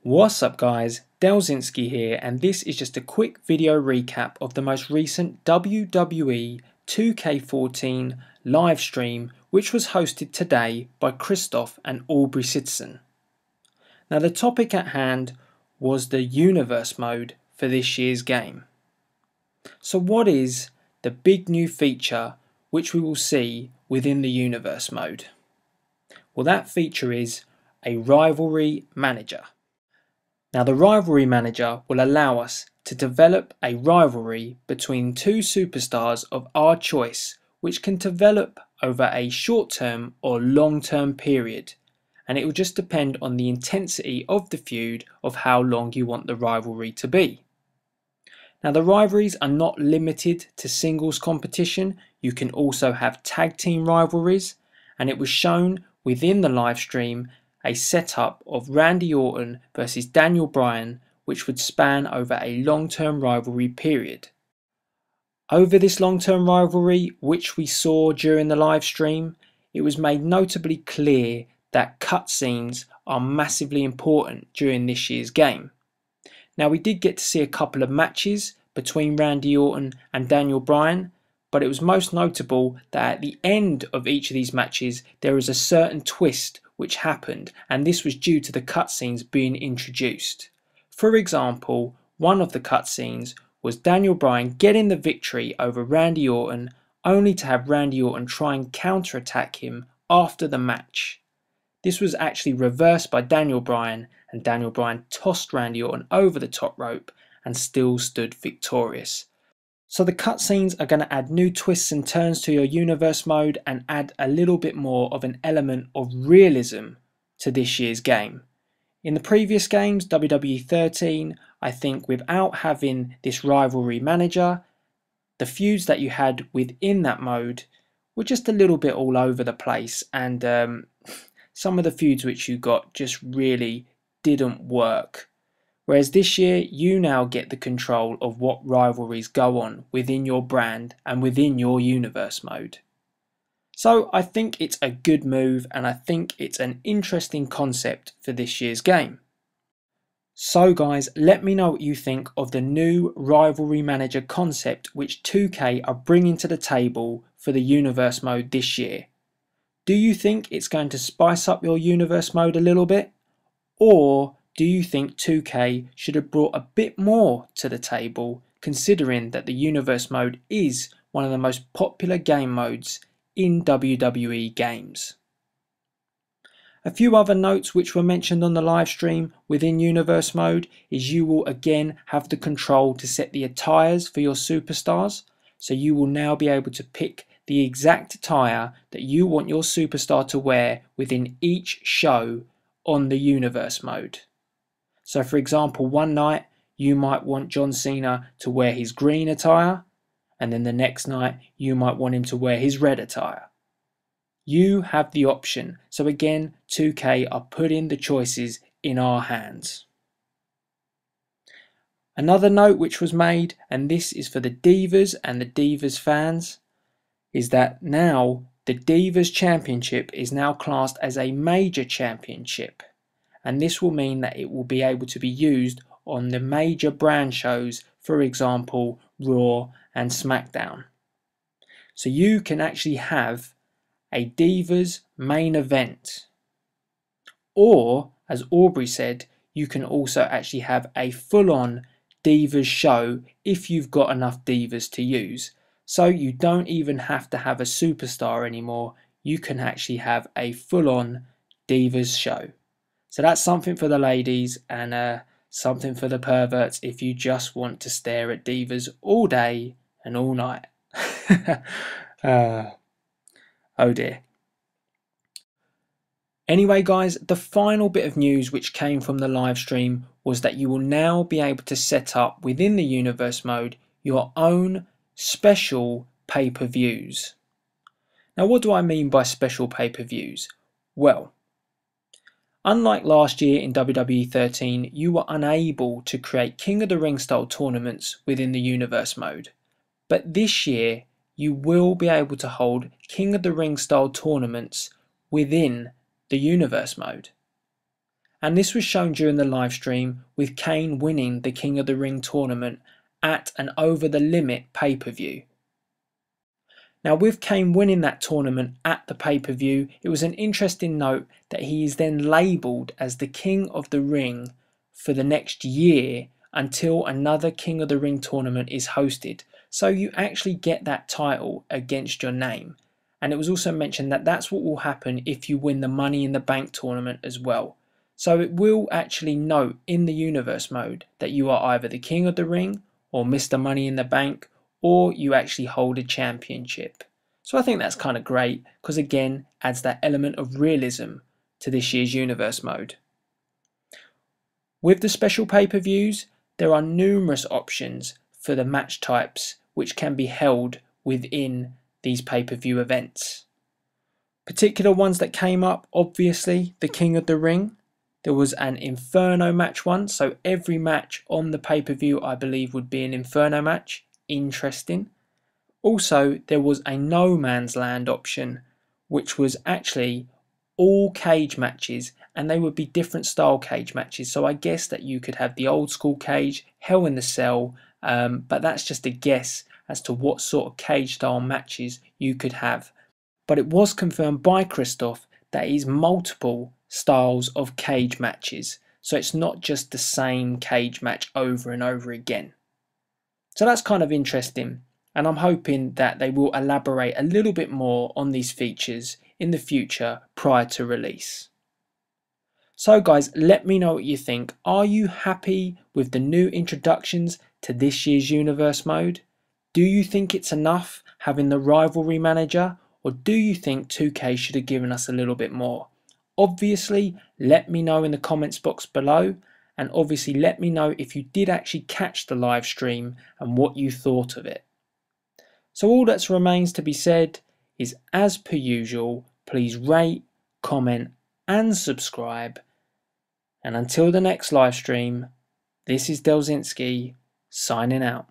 What's up guys, Delzinski here, and this is just a quick video recap of the most recent WWE 2K14 live stream, which was hosted today by Cristo and Aubrey Sitterson. Now the topic at hand was the universe mode for this year's game. So what is the big new feature which we will see within the universe mode? Well, that feature is a Rivalry Manager. Now the Rivalry Manager will allow us to develop a rivalry between two superstars of our choice, which can develop over a short-term or long-term period, and it will just depend on the intensity of the feud of how long you want the rivalry to be. Now the rivalries are not limited to singles competition, you can also have tag team rivalries, and it was shown within the live stream a setup of Randy Orton versus Daniel Bryan, which would span over a long-term rivalry period. Over this long-term rivalry, which we saw during the live stream, it was made notably clear that cutscenes are massively important during this year's game. Now we did get to see a couple of matches between Randy Orton and Daniel Bryan, but it was most notable that at the end of each of these matches there was a certain twist which happened, and this was due to the cutscenes being introduced. For example, one of the cutscenes was Daniel Bryan getting the victory over Randy Orton, only to have Randy Orton try and counterattack him after the match. This was actually reversed by Daniel Bryan, and Daniel Bryan tossed Randy Orton over the top rope and still stood victorious. So the cutscenes are going to add new twists and turns to your universe mode and add a little bit more of an element of realism to this year's game. In the previous games, WWE13, I think without having this rivalry manager, the feuds that you had within that mode were just a little bit all over the place, and some of the feuds which you got just really didn't work. Whereas this year, you now get the control of what rivalries go on within your brand and within your universe mode. So I think it's a good move, and I think it's an interesting concept for this year's game. So guys, let me know what you think of the new Rivalry Manager concept which 2K are bringing to the table for the universe mode this year. Do you think it's going to spice up your universe mode a little bit? Or do you think 2K should have brought a bit more to the table, considering that the universe mode is one of the most popular game modes in WWE games? A few other notes which were mentioned on the live stream within universe mode is you will again have the control to set the attires for your superstars, so you will now be able to pick the exact attire that you want your superstar to wear within each show on the universe mode. So for example, one night you might want John Cena to wear his green attire, and then the next night you might want him to wear his red attire. You have the option. So again, 2K are putting the choices in our hands. Another note which was made, and this is for the Divas and the Divas fans, is that now the Divas Championship is now classed as a major championship. And this will mean that it will be able to be used on the major brand shows, for example Raw and SmackDown. So you can actually have a Divas main event, or as Aubrey said, you can also actually have a full-on Divas show if you've got enough Divas to use. So you don't even have to have a superstar anymore, you can actually have a full-on Divas show. So that's something for the ladies, and something for the perverts if you just want to stare at divas all day and all night. Oh dear. Anyway guys, the final bit of news which came from the live stream was that you will now be able to set up within the universe mode your own special pay-per-views. Now what do I mean by special pay-per-views? Well, unlike last year in WWE13, you were unable to create King of the Ring style tournaments within the universe mode. But this year, you will be able to hold King of the Ring style tournaments within the universe mode. and this was shown during the live stream with Kane winning the King of the Ring tournament at an Over the Limit pay-per-view. Now, with Kane winning that tournament at the pay-per-view, it was an interesting note that he is then labelled as the King of the Ring for the next year until another King of the Ring tournament is hosted. So you actually get that title against your name. And it was also mentioned that that's what will happen if you win the Money in the Bank tournament as well. So it will actually note in the universe mode that you are either the King of the Ring or Mr. Money in the Bank, or you actually hold a championship. So I think that's kind of great, because again, adds that element of realism to this year's universe mode. With the special pay-per-views, there are numerous options for the match types which can be held within these pay-per-view events. Particular ones that came up, obviously, the King of the Ring. There was an Inferno match one, so every match on the pay-per-view I believe would be an Inferno match. Interesting. Also, there was a No Man's Land option, which was actually all cage matches, and they would be different style cage matches. So I guess that you could have the old school cage, Hell in the Cell, but that's just a guess as to what sort of cage style matches you could have. But it was confirmed by Cristo that it is multiple styles of cage matches, so it's not just the same cage match over and over again. So that's kind of interesting, and I'm hoping that they will elaborate a little bit more on these features in the future prior to release. So guys, let me know what you think. Are you happy with the new introductions to this year's universe mode? Do you think it's enough having the Rivalry Manager, or do you think 2K should have given us a little bit more? Obviously, let me know in the comments box below. And obviously let me know if you did actually catch the live stream and what you thought of it. So all that remains to be said is, as per usual, please rate, comment and subscribe. And until the next live stream, this is Delzinski signing out.